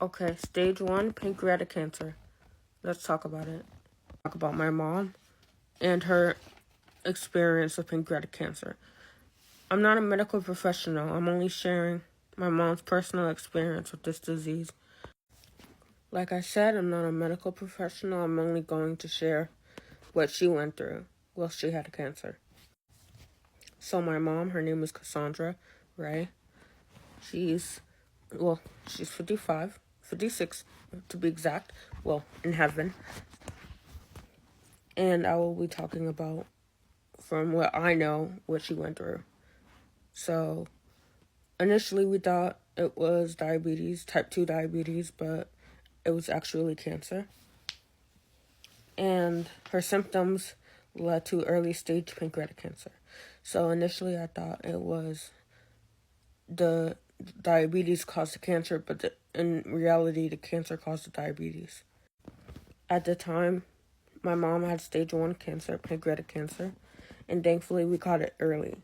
Okay, stage 1, pancreatic cancer. Let's talk about it. Talk about my mom and her experience with pancreatic cancer. I'm not a medical professional. I'm only sharing my mom's personal experience with this disease. Like I said, I'm not a medical professional. I'm only going to share what she went through while she had cancer. So my mom, her name is Cassandra Ray. She's 55, 56 to be exact. Well, in heaven. And I will be talking about, from what I know, what she went through. So, initially we thought it was diabetes, type 2 diabetes, but it was actually cancer. And her symptoms led to early stage pancreatic cancer. So initially I thought it was the diabetes caused the cancer, but in reality the cancer caused the diabetes. At the time, my mom had stage 1 cancer, pancreatic cancer, and thankfully we caught it early.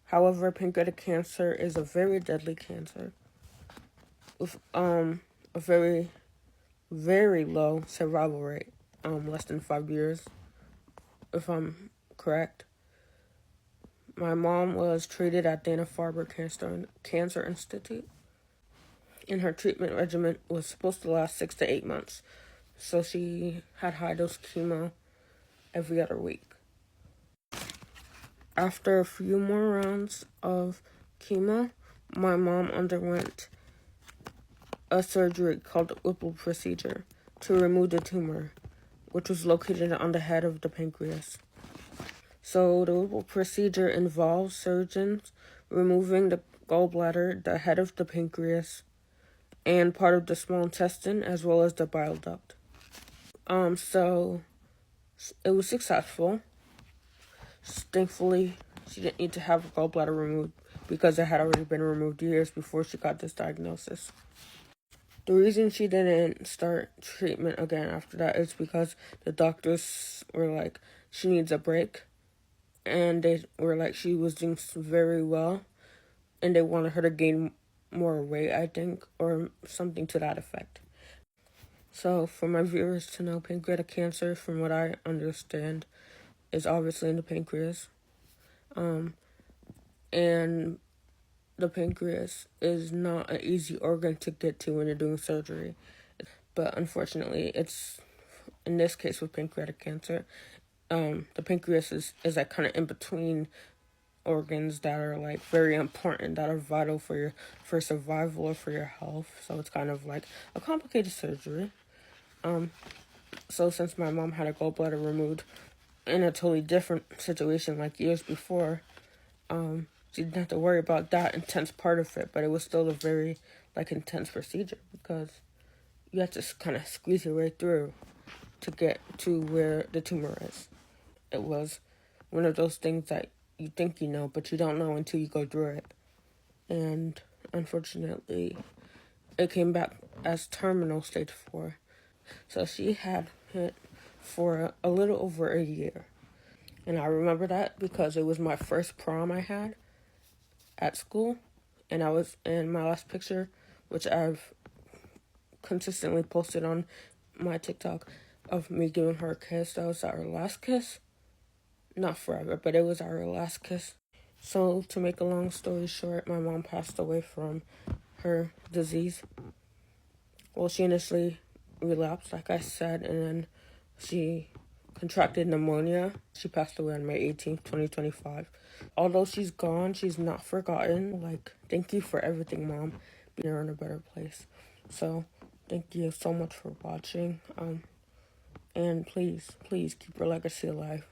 However, pancreatic cancer is a very deadly cancer with a very, very low survival rate, less than 5 years, if I'm correct. My mom was treated at Dana-Farber Cancer Institute, and her treatment regimen was supposed to last 6 to 8 months. So she had high-dose chemo every other week. After a few more rounds of chemo, my mom underwent a surgery called the Whipple procedure to remove the tumor, which was located on the head of the pancreas. So the Whipple procedure involves surgeons removing the gallbladder, the head of the pancreas, and part of the small intestine, as well as the bile duct. So it was successful. Thankfully, she didn't need to have a gallbladder removed because it had already been removed years before she got this diagnosis. The reason she didn't start treatment again after that is because the doctors were like, she needs a break. And they were like, she was doing very well. And they wanted her to gain more weight, I think, or something to that effect. So for my viewers to know, pancreatic cancer, from what I understand, is obviously in the pancreas. And the pancreas is not an easy organ to get to when you're doing surgery. But unfortunately, it's, in this case with pancreatic cancer, the pancreas is like kind of in between organs that are like very important, that are vital for survival or for your health. So it's kind of like a complicated surgery. So since my mom had a gallbladder removed in a totally different situation like years before, she didn't have to worry about that intense part of it, but it was still a very like intense procedure because you have to kind of squeeze your way through to get to where the tumor is. It was one of those things that you think you know, but you don't know until you go through it. And unfortunately, it came back as terminal stage 4. So she had it for a little over a year. And I remember that because it was my first prom I had at school. And I was in my last picture, which I've consistently posted on my TikTok, of me giving her a kiss. That was our last kiss. Not forever, but it was our last kiss. So to make a long story short, my mom passed away from her disease. Well, she initially relapsed, like I said, and then she contracted pneumonia. She passed away on May 18th, 2025. Although she's gone, she's not forgotten. Like, thank you for everything, Mom. You're in a better place. So, thank you so much for watching. And please keep your legacy alive.